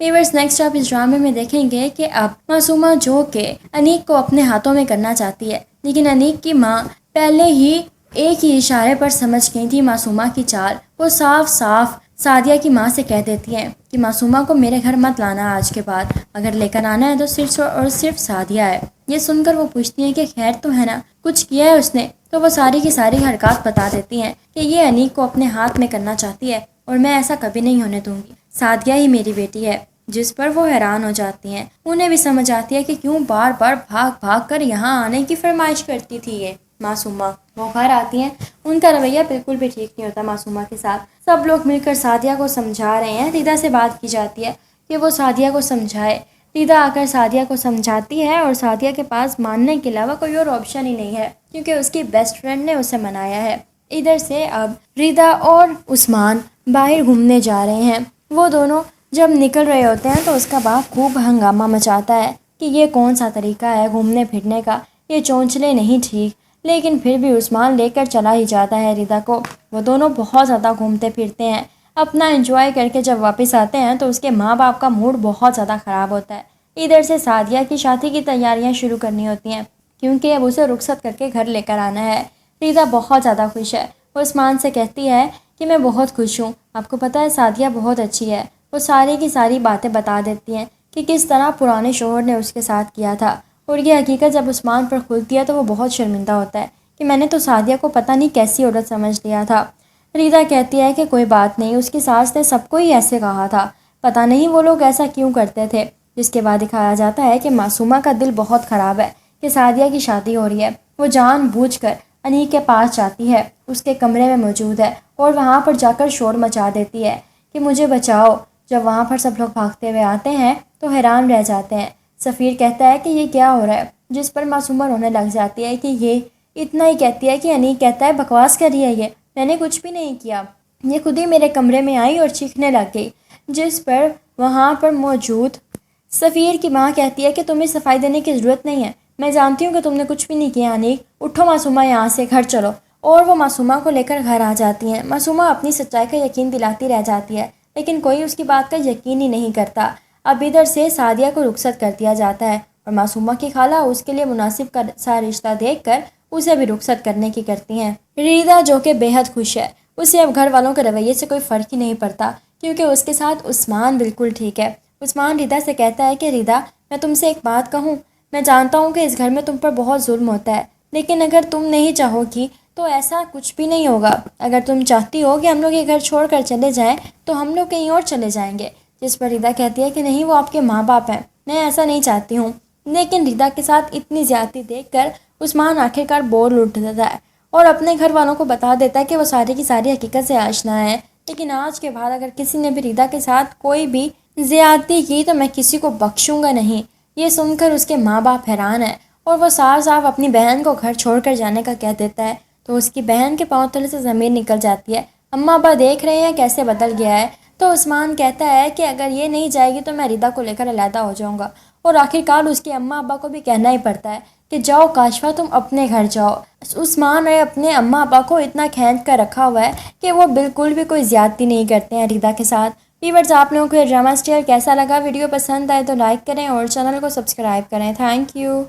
Viewers next आप इस ड्रामे में देखेंगे कि अब मासूमा जो कि अनीक को अपने हाथों में करना चाहती है, लेकिन अनीक की माँ पहले ही एक ही इशारे पर समझ गई थी मासूमा की चाल। वो साफ साफ सादिया की माँ से कह देती हैं कि मासूमा को मेरे घर मत लाना आज के बाद, अगर लेकर आना है तो सिर्फ और सिर्फ सादिया है। ये सुनकर वो पूछती हैं कि खैर तो है ना, कुछ किया है उसने? तो वो सारी की सारी हरकत बता देती हैं कि ये अनीक को अपने हाथ में करना चाहती है और मैं ऐसा कभी नहीं होने दूंगी। सादिया ही मेरी बेटी है। जिस पर वो हैरान हो जाती हैं। उन्हें भी समझ आती है कि क्यों बार बार भाग भाग कर यहाँ आने की फरमाइश करती थी ये मासूमा। वो घर आती हैं, उनका रवैया बिल्कुल भी ठीक नहीं होता मासूमा के साथ। सब लोग मिलकर सादिया को समझा रहे हैं। रीदा से बात की जाती है कि वो सादिया को समझाए। रीदा आकर सादिया को समझाती है और सादिया के पास मानने के अलावा कोई और ऑप्शन ही नहीं है, क्योंकि उसकी बेस्ट फ्रेंड ने उसे मनाया है। इधर से अब रीदा और उस्मान बाहर घूमने जा रहे हैं। वो दोनों जब निकल रहे होते हैं तो उसका बाप खूब हंगामा मचाता है कि ये कौन सा तरीका है घूमने फिरने का, ये चोंचले नहीं ठीक। लेकिन फिर भी उस्मान लेकर चला ही जाता है रीदा को। वो दोनों बहुत ज़्यादा घूमते फिरते हैं, अपना एंजॉय करके जब वापस आते हैं तो उसके माँ बाप का मूड बहुत ज़्यादा ख़राब होता है। इधर से सादिया की शादी की तैयारियाँ शुरू करनी होती हैं, क्योंकि अब उसे रुखसत करके घर लेकर आना है। रीदा बहुत ज़्यादा खुश है। वो उस्मान से कहती है कि मैं बहुत खुश हूँ, आपको पता है सादिया बहुत अच्छी है। वो सारी की सारी बातें बता देती हैं कि किस तरह पुराने शोहर ने उसके साथ किया था, और ये हकीकत जब उस्मान पर खुलती है तो वो बहुत शर्मिंदा होता है कि मैंने तो सादिया को पता नहीं कैसी औरत समझ लिया था। रीदा कहती है कि कोई बात नहीं, उसकी सास ने सबको ही ऐसे कहा था, पता नहीं वो लोग ऐसा क्यों करते थे। जिसके बाद दिखाया जाता है कि मासूमा का दिल बहुत ख़राब है कि सादिया की शादी हो रही है। वो जानबूझकर अनीक के पास जाती है, उसके कमरे में मौजूद है और वहाँ पर जाकर शोर मचा देती है कि मुझे बचाओ। जब वहाँ पर सब लोग भागते हुए आते हैं तो हैरान रह जाते हैं। सफ़ीर कहता है कि ये क्या हो रहा है, जिस पर मासूमा रोने लग जाती है कि ये इतना ही कहती है कि अनीक कहता है बकवास कर रही है ये, मैंने कुछ भी नहीं किया, ये खुद ही मेरे कमरे में आई और चीखने लग गई। जिस पर वहाँ पर मौजूद सफ़ीर की माँ कहती है कि तुम्हें सफाई देने की ज़रूरत नहीं है, मैं जानती हूँ कि तुमने कुछ भी नहीं किया अनीक, उठो मासूमा यहाँ से, घर चलो। और वो मासूमा को लेकर घर आ जाती हैं। मासूमा अपनी सच्चाई का यकीन दिलाती रह जाती है, लेकिन कोई उसकी बात का यकीन ही नहीं करता। अब इधर से सादिया को रुखसत कर दिया जाता है और मासूमा की खाला उसके लिए मुनासिब का सा रिश्ता देखकर उसे भी रुखसत करने की करती हैं। रीदा जो कि बेहद खुश है, उसे अब घर वालों के रवैये से कोई फ़र्क ही नहीं पड़ता, क्योंकि उसके साथ उस्मान बिल्कुल ठीक है। उस्मान रीदा से कहता है कि रीदा, मैं तुमसे एक बात कहूँ, मैं जानता हूँ कि इस घर में तुम पर बहुत जुल्म होता है, लेकिन अगर तुम नहीं चाहोगी तो ऐसा कुछ भी नहीं होगा। अगर तुम चाहती हो कि हम लोग ये घर छोड़ कर चले जाएं तो हम लोग कहीं और चले जाएंगे। जिस पर रीदा कहती है कि नहीं, वो आपके माँ बाप हैं, मैं ऐसा नहीं चाहती हूँ। लेकिन रीदा के साथ इतनी ज़्यादती देखकर उस्मान आखिरकार बोर उठ जाता है और अपने घर वालों को बता देता है कि वो सारी की सारी हकीकत से आशना है। लेकिन आज के बाद अगर किसी ने भी रीदा के साथ कोई भी ज़्यादती की तो मैं किसी को बख्शूंगा नहीं। ये सुनकर उसके माँ बाप हैरान हैं और वो साफ साफ अपनी बहन को घर छोड़कर जाने का कह देता है। तो उसकी बहन के पाँव तले से ज़मीन निकल जाती है। अम्मा अब्बा देख रहे हैं कैसे बदल गया है। तो उस्मान कहता है कि अगर ये नहीं जाएगी तो मैं रीदा को लेकर अलहदा हो जाऊंगा। और आखिरकार उसके अम्मा अब्बा को भी कहना ही पड़ता है कि जाओ काशफा, तुम अपने घर जाओ। उस्मान ने अपने अम्मा अब्बा को इतना खींच कर रखा हुआ है कि वो बिल्कुल भी कोई ज़्यादती नहीं करते हैं रीदा के साथ। व्यूअर्स, आप लोगों को ये ड्रामा स्टाइल कैसा लगा? वीडियो पसंद आए तो लाइक करें और चैनल को सब्सक्राइब करें। Thank you.